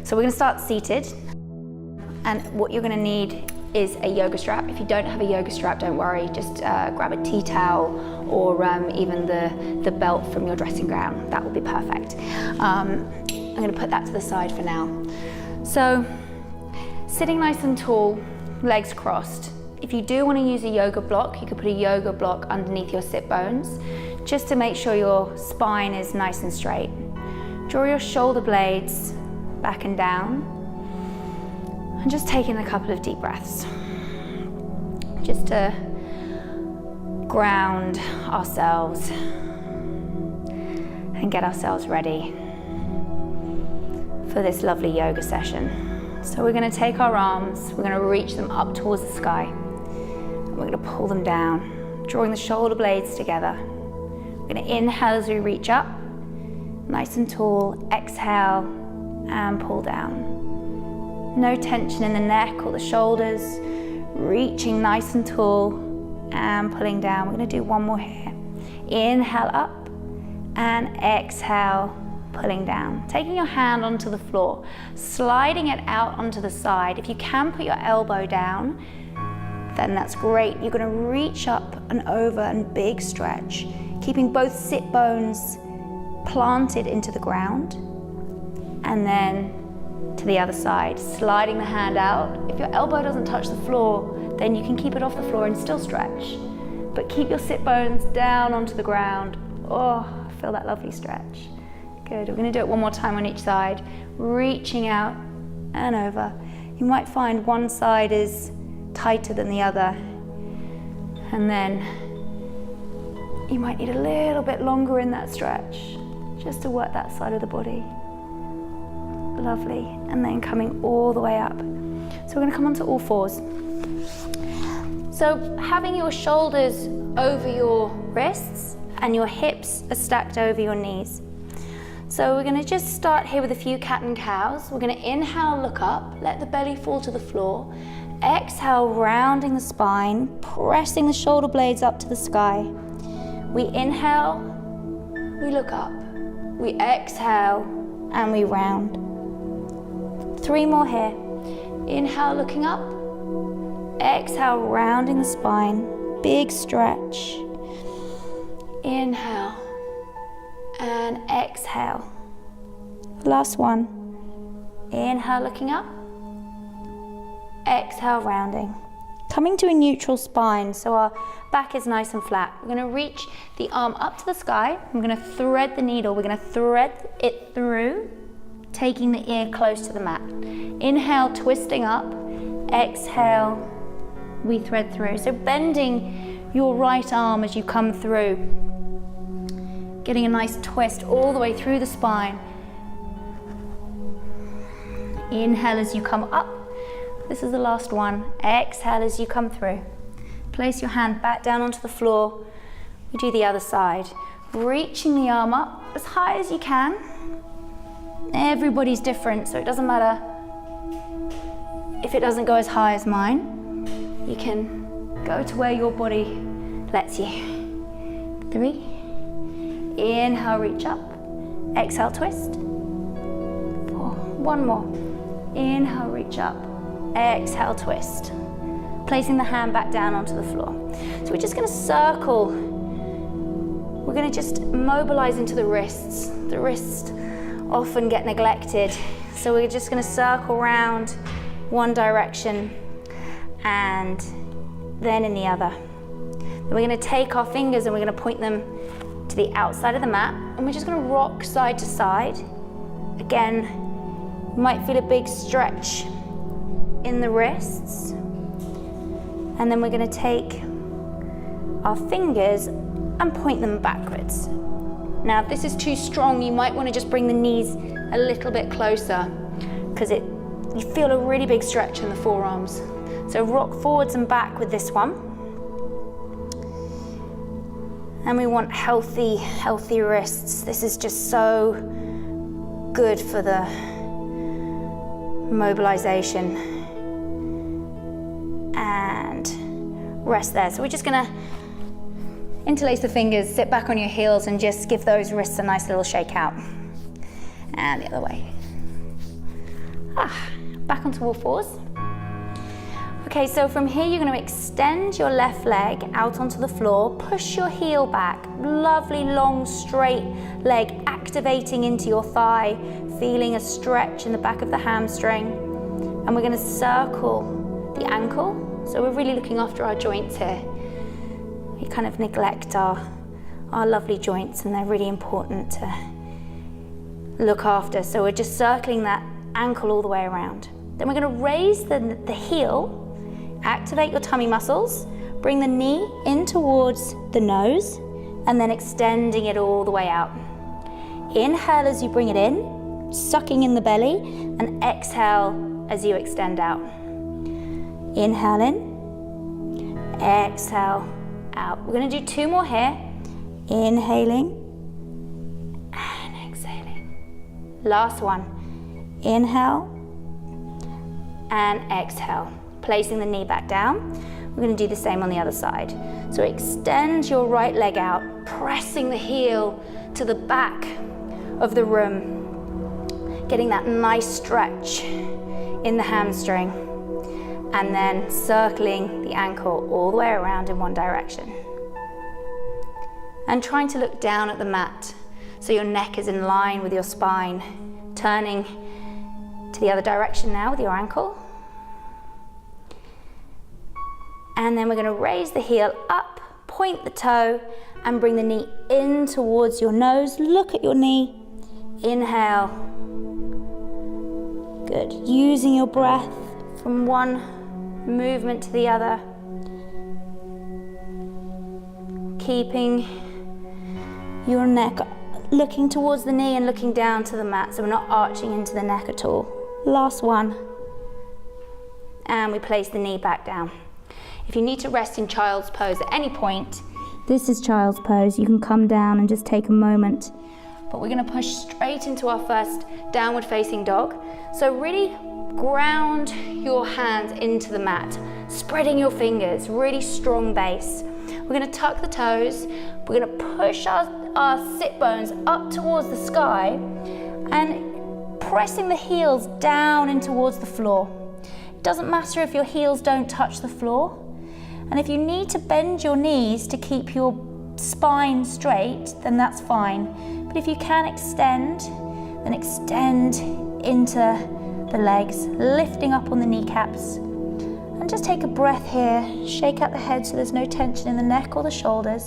So we're gonna start seated, and what you're gonna need is a yoga strap. If you don't have a yoga strap, don't worry, just grab a tea towel or even the belt from your dressing gown. That will be perfect. I'm gonna put that to the side for now. So, sitting nice and tall, legs crossed. If you do want to use a yoga block, you could put a yoga block underneath your sit bones, just to make sure your spine is nice and straight. Draw your shoulder blades back and down, and just taking a couple of deep breaths, just to ground ourselves and get ourselves ready for this lovely yoga session. So we're going to take our arms, we're going to reach them up towards the sky, and we're going to pull them down, drawing the shoulder blades together. We're going to inhale as we reach up, nice and tall, exhale and pull down. No tension in the neck or the shoulders, reaching nice and tall and pulling down. We're going to do one more here. Inhale up and exhale, pulling down. Taking your hand onto the floor, sliding it out onto the side. If you can put your elbow down, then that's great. You're going to reach up and over and big stretch, keeping both sit bones planted into the ground, and then to the other side, sliding the hand out. If your elbow doesn't touch the floor, then you can keep it off the floor and still stretch, but keep your sit bones down onto the ground. Oh, feel that lovely stretch. Good. We're going to do it one more time on each side, reaching out and over. You might find one side is tighter than the other, and then you might need a little bit longer in that stretch just to work that side of the body. Lovely. And then coming all the way up. So we're going to come onto all fours. So having your shoulders over your wrists and your hips are stacked over your knees. So we're going to just start here with a few cat and cows. We're going to inhale, look up, let the belly fall to the floor. Exhale, rounding the spine, pressing the shoulder blades up to the sky. We inhale, we look up. We exhale, and we round. 3 more here. Inhale, looking up. Exhale, rounding the spine, big stretch. Inhale and exhale. Last one. Inhale, looking up. Exhale, rounding. Coming to a neutral spine, so our back is nice and flat. We're going to reach the arm up to the sky. I'm going to thread the needle. We're going to thread it through, taking the ear close to the mat. Inhale, twisting up. Exhale, we thread through. So bending your right arm as you come through, getting a nice twist all the way through the spine. Inhale as you come up. This is the last one. Exhale as you come through. Place your hand back down onto the floor. We do the other side. Reaching the arm up as high as you can. Everybody's different, so it doesn't matter if it doesn't go as high as mine. You can go to where your body lets you. 3. Inhale, reach up. Exhale, twist. 4. One more. Inhale, reach up. Exhale, twist. Placing the hand back down onto the floor. So we're just going to circle. We're going to just mobilize into the wrists. The wrists often get neglected. So we're just going to circle around one direction and then in the other. Then we're going to take our fingers and we're going to point them to the outside of the mat, and we're just going to rock side to side. Again, you might feel a big stretch in the wrists, and then we're going to take our fingers and point them backwards. Now, if this is too strong, you might want to just bring the knees a little bit closer, because you feel a really big stretch in the forearms. So rock forwards and back with this one. And we want healthy wrists. This is just so good for the mobilization. And rest there. So we're just gonna interlace the fingers, sit back on your heels, and just give those wrists a nice little shake out. And the other way. Back onto all fours. Okay, so from here you're going to extend your left leg out onto the floor, push your heel back, lovely long straight leg activating into your thigh, feeling a stretch in the back of the hamstring, and we're going to circle the ankle, so we're really looking after our joints here. We kind of neglect our lovely joints, and they're really important to look after, so we're just circling that ankle all the way around. Then we're going to raise the heel. Activate your tummy muscles, bring the knee in towards the nose, and then extending it all the way out. Inhale as you bring it in, sucking in the belly, and exhale as you extend out. Inhale in, exhale out. We're going to do 2 more here. Inhaling and exhaling. Last one. Inhale and exhale. Placing the knee back down. We're going to do the same on the other side. So extend your right leg out, pressing the heel to the back of the room, getting that nice stretch in the hamstring, and then circling the ankle all the way around in one direction. And trying to look down at the mat so your neck is in line with your spine, turning to the other direction now with your ankle. And then we're going to raise the heel up, point the toe, and bring the knee in towards your nose. Look at your knee. Inhale. Good. Using your breath from one movement to the other. Keeping your neck looking towards the knee and looking down to the mat, so we're not arching into the neck at all. Last one. And we place the knee back down. If you need to rest in child's pose at any point, this is child's pose. You can come down and just take a moment. But we're going to push straight into our first downward facing dog. So really ground your hands into the mat, spreading your fingers, really strong base. We're going to tuck the toes. We're going to push our sit bones up towards the sky and pressing the heels down in towards the floor. It doesn't matter if your heels don't touch the floor. And if you need to bend your knees to keep your spine straight, then that's fine. But if you can extend, then extend into the legs, lifting up on the kneecaps. And just take a breath here, shake out the head so there's no tension in the neck or the shoulders.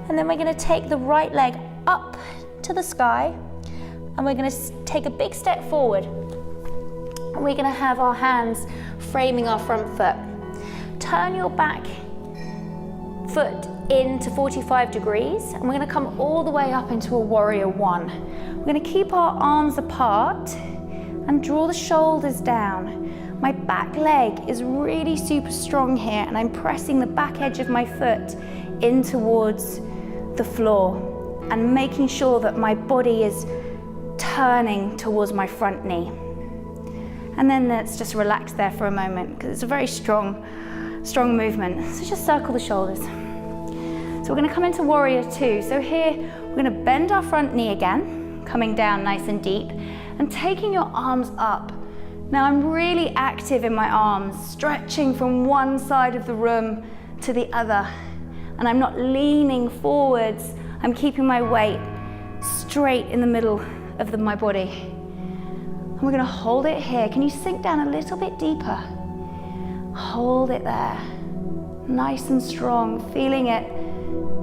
And then we're going to take the right leg up to the sky, and we're going to take a big step forward. And we're going to have our hands framing our front foot. Turn your back foot into 45 degrees, and we're going to come all the way up into a warrior one. We're going to keep our arms apart and draw the shoulders down. My back leg is really super strong here, and I'm pressing the back edge of my foot in towards the floor and making sure that my body is turning towards my front knee. And then let's just relax there for a moment, because it's a very strong movement. So just circle the shoulders. So we're going to come into warrior two. So here we're going to bend our front knee again, coming down nice and deep, and taking your arms up. Now I'm really active in my arms, stretching from one side of the room to the other, and I'm not leaning forwards. I'm keeping my weight straight in the middle of my body. And we're going to hold it here. Can you sink down a little bit deeper? Hold it there, nice and strong, feeling it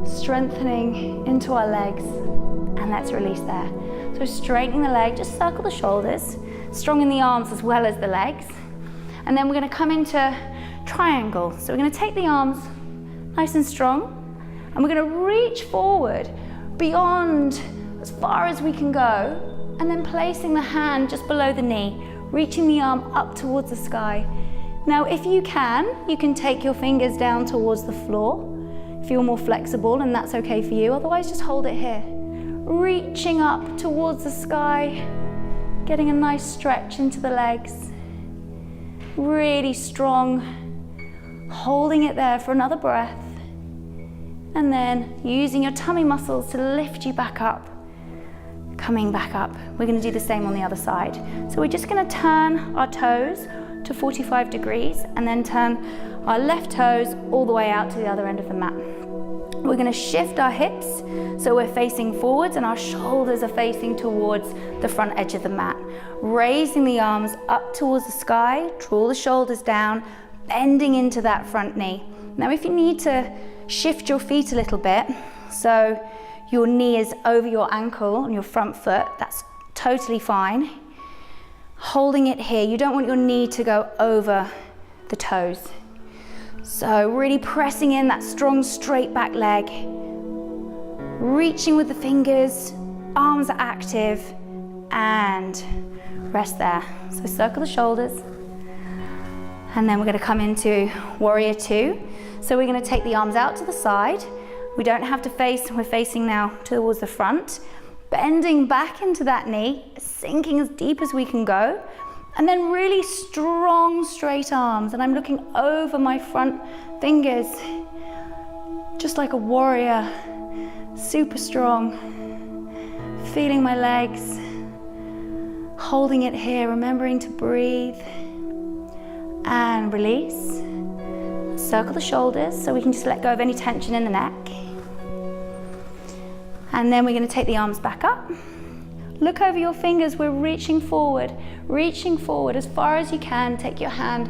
strengthening into our legs, and let's release there. So straightening the leg, just circle the shoulders, strong in the arms as well as the legs, and then we're going to come into triangle. So we're going to take the arms nice and strong, and we're going to reach forward beyond as far as we can go, and then placing the hand just below the knee, reaching the arm up towards the sky. Now if you can take your fingers down towards the floor if you're more flexible, and that's okay for you. Otherwise, just hold it here. Reaching up towards the sky, getting a nice stretch into the legs. Really strong. Holding it there for another breath. And then using your tummy muscles to lift you back up. coming back up. We're gonna do the same on the other side. So we're just gonna turn our toes to 45 degrees and then turn our left toes all the way out to the other end of the mat. We're gonna shift our hips so we're facing forwards and our shoulders are facing towards the front edge of the mat. Raising the arms up towards the sky, draw the shoulders down, bending into that front knee. Now if you need to shift your feet a little bit, so your knee is over your ankle on your front foot, that's totally fine. Holding it here, you don't want your knee to go over the toes. So really pressing in that strong straight back leg, reaching with the fingers, arms are active, and rest there. So circle the shoulders, and then we're gonna come into warrior two. So we're gonna take the arms out to the side. We don't have to face, we're facing now towards the front, bending back into that knee, sinking as deep as we can go, and then really strong straight arms, and I'm looking over my front fingers, just like a warrior, super strong, feeling my legs, holding it here, remembering to breathe, and release. Circle the shoulders so we can just let go of any tension in the neck. And then we're going to take the arms back up. Look over your fingers, we're reaching forward as far as you can. Take your hand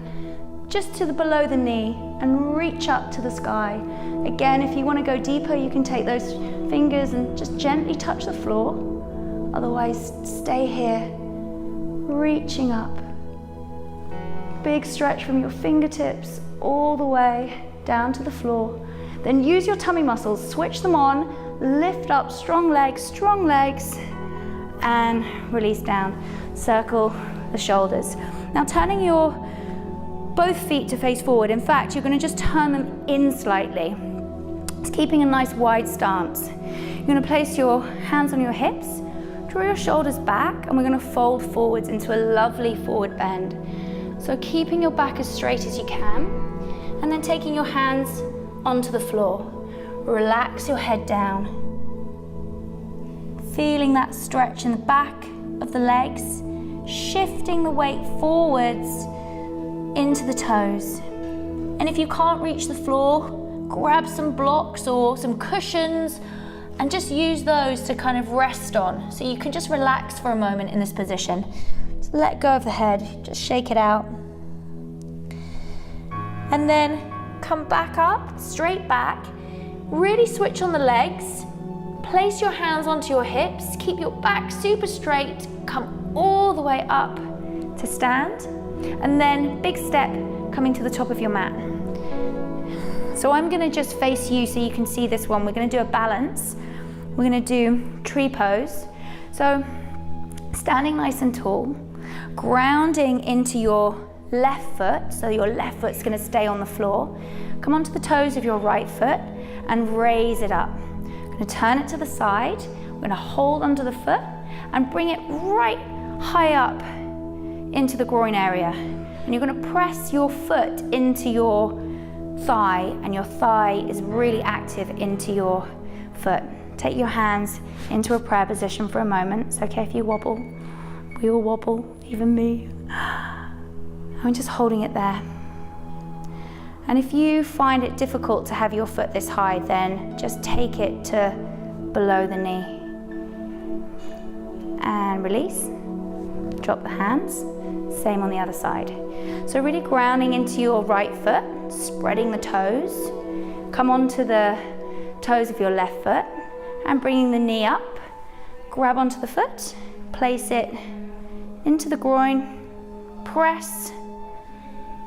just to the below the knee and reach up to the sky. Again, if you want to go deeper, you can take those fingers and just gently touch the floor. Otherwise, stay here, reaching up. Big stretch from your fingertips all the way down to the floor. Then use your tummy muscles, switch them on, lift up, strong legs, and release down. Circle the shoulders. Now turning your both feet to face forward. In fact, you're going to just turn them in slightly. It's keeping a nice wide stance. You're going to place your hands on your hips, draw your shoulders back, and we're going to fold forwards into a lovely forward bend. So keeping your back as straight as you can, and then taking your hands onto the floor. Relax your head down. Feeling that stretch in the back of the legs, shifting the weight forwards into the toes. And if you can't reach the floor, grab some blocks or some cushions and just use those to kind of rest on. So you can just relax for a moment in this position. Just let go of the head, just shake it out. And then come back up, straight back. Really switch on the legs. Place your hands onto your hips. Keep your back super straight. Come all the way up to stand. And then big step coming to the top of your mat. So I'm going to just face you so you can see this one. We're going to do a balance. We're going to do tree pose. So standing nice and tall, grounding into your left foot. So your left foot's going to stay on the floor. Come onto the toes of your right foot and raise it up. I'm going to turn it to the side. We're going to hold onto the foot and bring it right high up into the groin area. And you're going to press your foot into your thigh, and your thigh is really active into your foot. Take your hands into a prayer position for a moment. It's okay if you wobble. We all wobble, even me. I'm just holding it there. And if you find it difficult to have your foot this high, then just take it to below the knee. And release. Drop the hands. Same on the other side. So really grounding into your right foot, spreading the toes. Come onto the toes of your left foot and bringing the knee up. Grab onto the foot, place it into the groin, press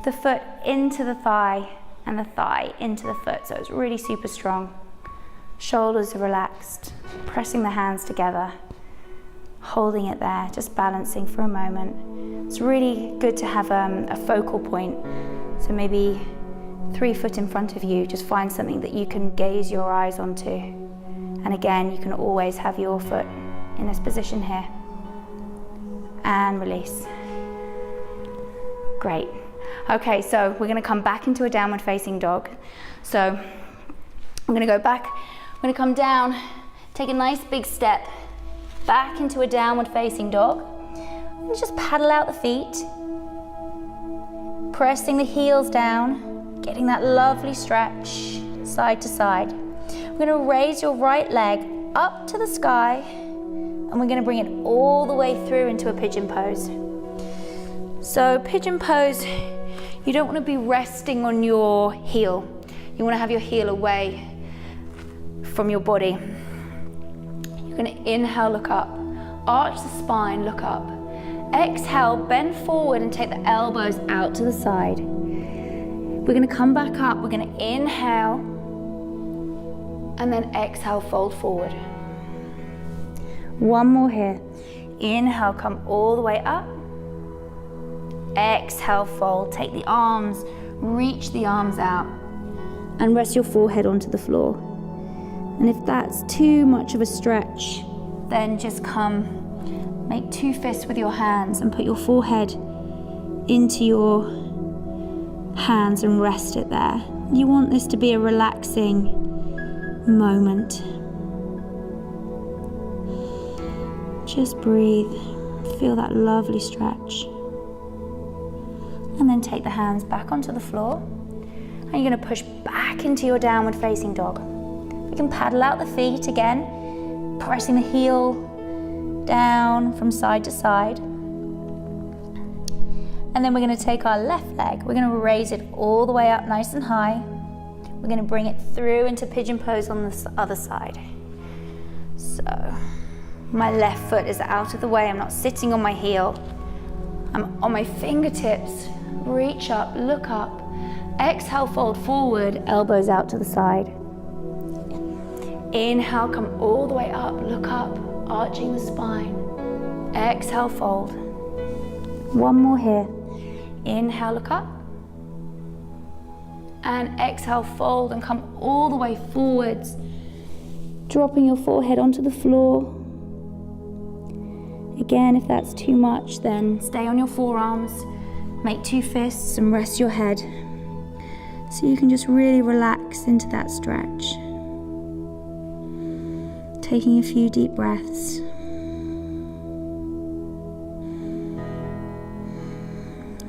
the foot into the thigh and the thigh into the foot. So it's really super strong. Shoulders are relaxed, pressing the hands together, holding it there, just balancing for a moment. It's really good to have a focal point. So maybe 3 foot in front of you, just find something that you can gaze your eyes onto. And again, you can always have your foot in this position here. And release. Great. Okay, so we're going to come back into a downward facing dog. So I'm going to go back, I'm going to come down, take a nice big step back into a downward facing dog. And just paddle out the feet, pressing the heels down, getting that lovely stretch side to side. We're going to raise your right leg up to the sky, and we're going to bring it all the way through into a pigeon pose. So pigeon pose, you don't want to be resting on your heel. You want to have your heel away from your body. You're going to inhale, look up, arch the spine, look up. Exhale, bend forward and take the elbows out to the side. We're going to come back up. We're going to inhale and then exhale, fold forward. One more here. Inhale, come all the way up. Exhale, fold. Take the arms, reach the arms out and rest your forehead onto the floor. And if that's too much of a stretch, then just come, make two fists with your hands and put your forehead into your hands and rest it there. You want this to be a relaxing moment. Just breathe, feel that lovely stretch. And then take the hands back onto the floor. And you're going to push back into your downward facing dog. You can paddle out the feet again, pressing the heel down from side to side. And then we're going to take our left leg, we're going to raise it all the way up nice and high. We're going to bring it through into pigeon pose on this other side. So my left foot is out of the way, I'm not sitting on my heel. I'm on my fingertips, reach up, look up. Exhale, fold forward, elbows out to the side. Inhale, come all the way up, look up, arching the spine. Exhale, fold. One more here. Inhale, look up. And exhale, fold and come all the way forwards, dropping your forehead onto the floor. Again, if that's too much, then stay on your forearms, make two fists and rest your head. So you can just really relax into that stretch. Taking a few deep breaths.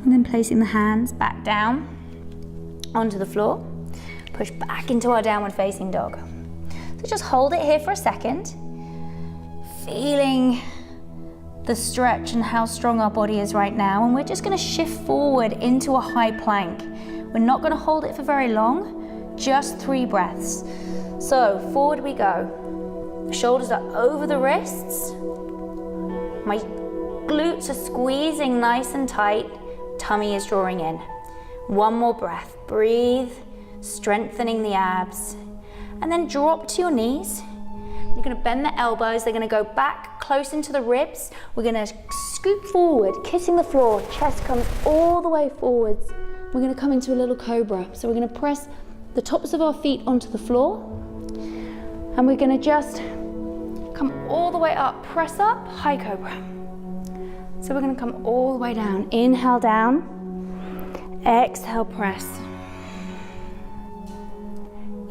And then placing the hands back down onto the floor. Push back into our downward facing dog. So just hold it here for a second. Feeling the stretch and how strong our body is right now. And we're just going to shift forward into a high plank. We're not going to hold it for very long, just 3 breaths. So forward we go. Shoulders are over the wrists. My glutes are squeezing nice and tight. Tummy is drawing in. One more breath. Breathe, strengthening the abs. And then drop to your knees. You're going to bend the elbows. They're going to go back close into the ribs. We're going to scoop forward, kissing the floor. Chest comes all the way forwards. We're going to come into a little cobra. So we're going to press the tops of our feet onto the floor. And we're going to just come all the way up, press up, high cobra. So we're going to come all the way down. Inhale down, exhale, press.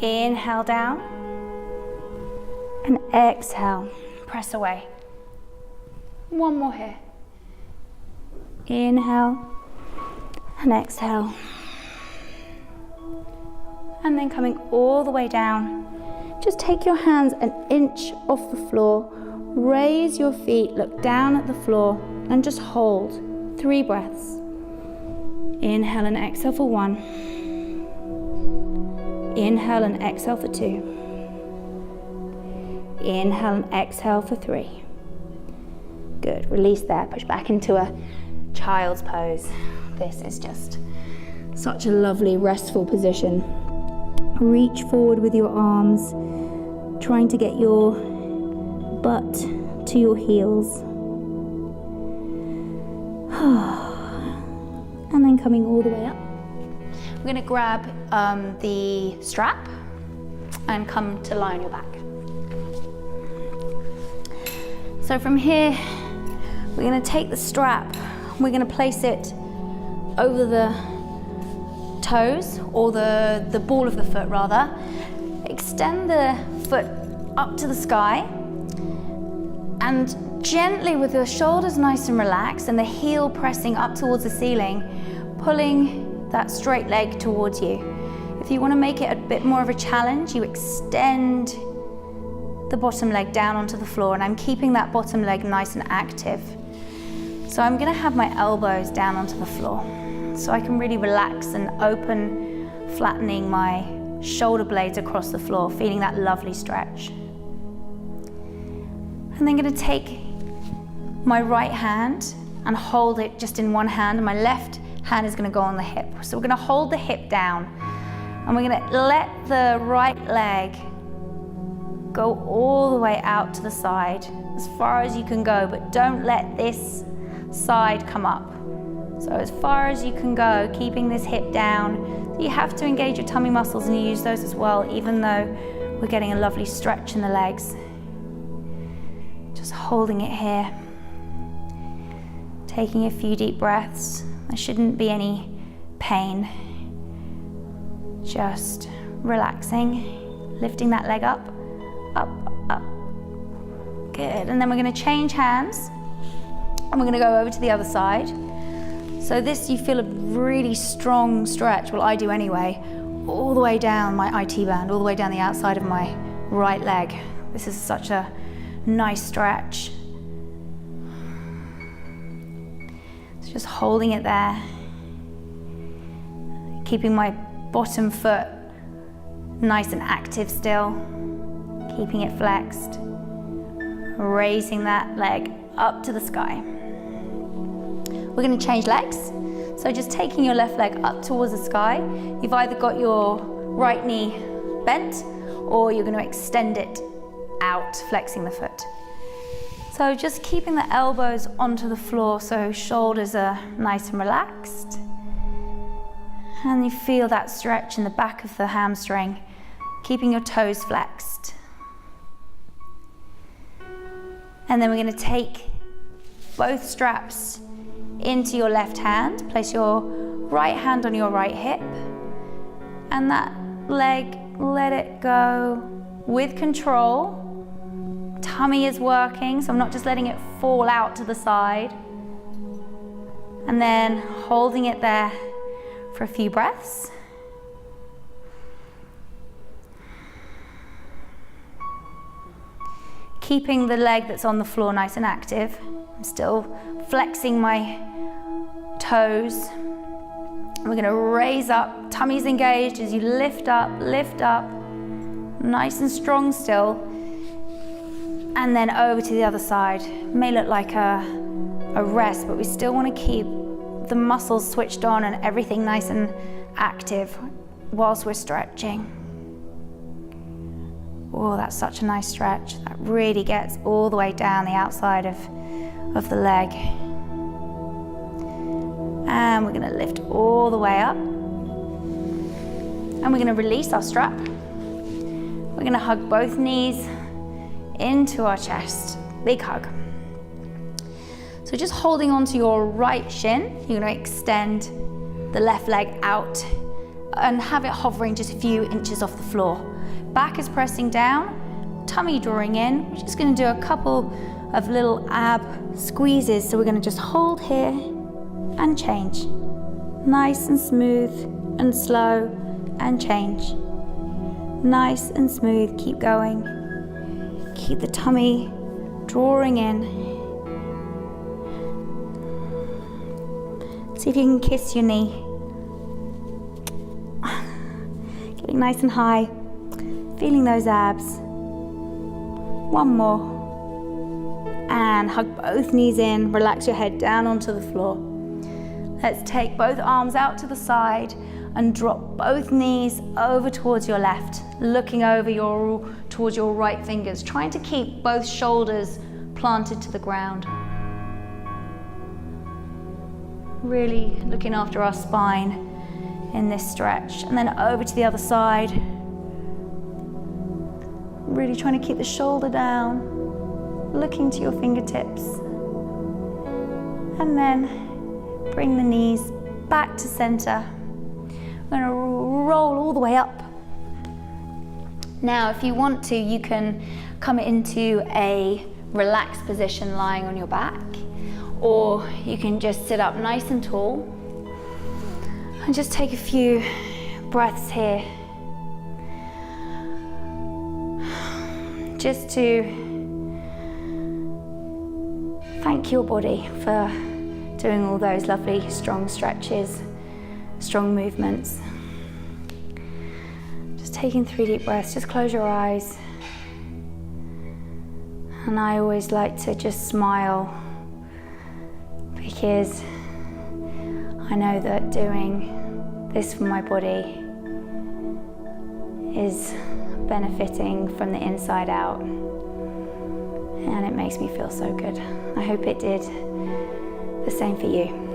Inhale down, and exhale, press away. One more here. Inhale, and exhale. And then coming all the way down. Just take your hands an inch off the floor, raise your feet, look down at the floor, and just hold. 3 breaths. Inhale and exhale for 1. Inhale and exhale for 2. Inhale and exhale for 3. Good, release there, push back into a child's pose. This is just such a lovely, restful position. Reach forward with your arms, trying to get your butt to your heels. And then coming all the way up. We're going to grab the strap and come to lie on your back. So from here, we're going to take the strap, we're going to place it over the toes, or the ball of the foot rather. Extend the foot up to the sky, And gently, with your shoulders nice and relaxed and the heel pressing up towards the ceiling, pulling that straight leg towards you. If you want to make it a bit more of a challenge, you extend the bottom leg down onto the floor, and I'm keeping that bottom leg nice and active. So I'm going to have my elbows down onto the floor so I can really relax and open, flattening my shoulder blades across the floor, feeling that lovely stretch. And then going to take my right hand and hold it just in one hand, and my left hand is going to go on the hip. So we're going to hold the hip down, and we're going to let the right leg go all the way out to the side, as far as you can go, but don't let this side come up. So as far as you can go, keeping this hip down. You have to engage your tummy muscles, and you use those as well, even though we're getting a lovely stretch in the legs. Just holding it here. Taking a few deep breaths. There shouldn't be any pain. Just relaxing, lifting that leg up, up, up. Good, and then we're going to change hands, and we're going to go over to the other side. So this, you feel a really strong stretch, well I do anyway, all the way down my IT band, all the way down the outside of my right leg. This is such a nice stretch. So just holding it there, keeping my bottom foot nice and active still, keeping it flexed, raising that leg up to the sky. We're going to change legs. So just taking your left leg up towards the sky. You've either got your right knee bent, or you're going to extend it out, flexing the foot. So just keeping the elbows onto the floor so shoulders are nice and relaxed. And you feel that stretch in the back of the hamstring, keeping your toes flexed. And then we're going to take both straps into your left hand, place your right hand on your right hip, and that leg, let it go with control. Tummy is working, so I'm not just letting it fall out to the side. And then holding it there for a few breaths. Keeping the leg that's on the floor nice and active. I'm still flexing my toes. We're going to raise up, tummy's engaged as you lift up, nice and strong still. And then over to the other side. It may look like a rest, but we still want to keep the muscles switched on and everything nice and active whilst we're stretching. Oh, that's such a nice stretch. That really gets all the way down the outside of the leg. And we're going to lift all the way up. And we're going to release our strap. We're going to hug both knees into our chest. Big hug. So just holding onto your right shin, you're going to extend the left leg out and have it hovering just a few inches off the floor. Back is pressing down, tummy drawing in. We're just going to do a couple of little ab squeezes. So we're going to just hold here and change. Nice and smooth and slow and change. Nice and smooth, keep going. Keep the tummy drawing in. See if you can kiss your knee. Getting nice and high. Feeling those abs. One more. And hug both knees in. Relax your head down onto the floor. Let's take both arms out to the side and drop both knees over towards your left, looking over towards your right fingers, trying to keep both shoulders planted to the ground. Really looking after our spine in this stretch. And then over to the other side. Really trying to keep the shoulder down, looking to your fingertips. And then bring the knees back to center. We're going to roll all the way up. Now, if you want to, you can come into a relaxed position lying on your back, or you can just sit up nice and tall and just take a few breaths here, just to thank your body for doing all those lovely strong stretches, strong movements. Just taking 3 deep breaths, just close your eyes. And I always like to just smile, because I know that doing this for my body is benefiting from the inside out, and it makes me feel so good. I hope it did the same for you.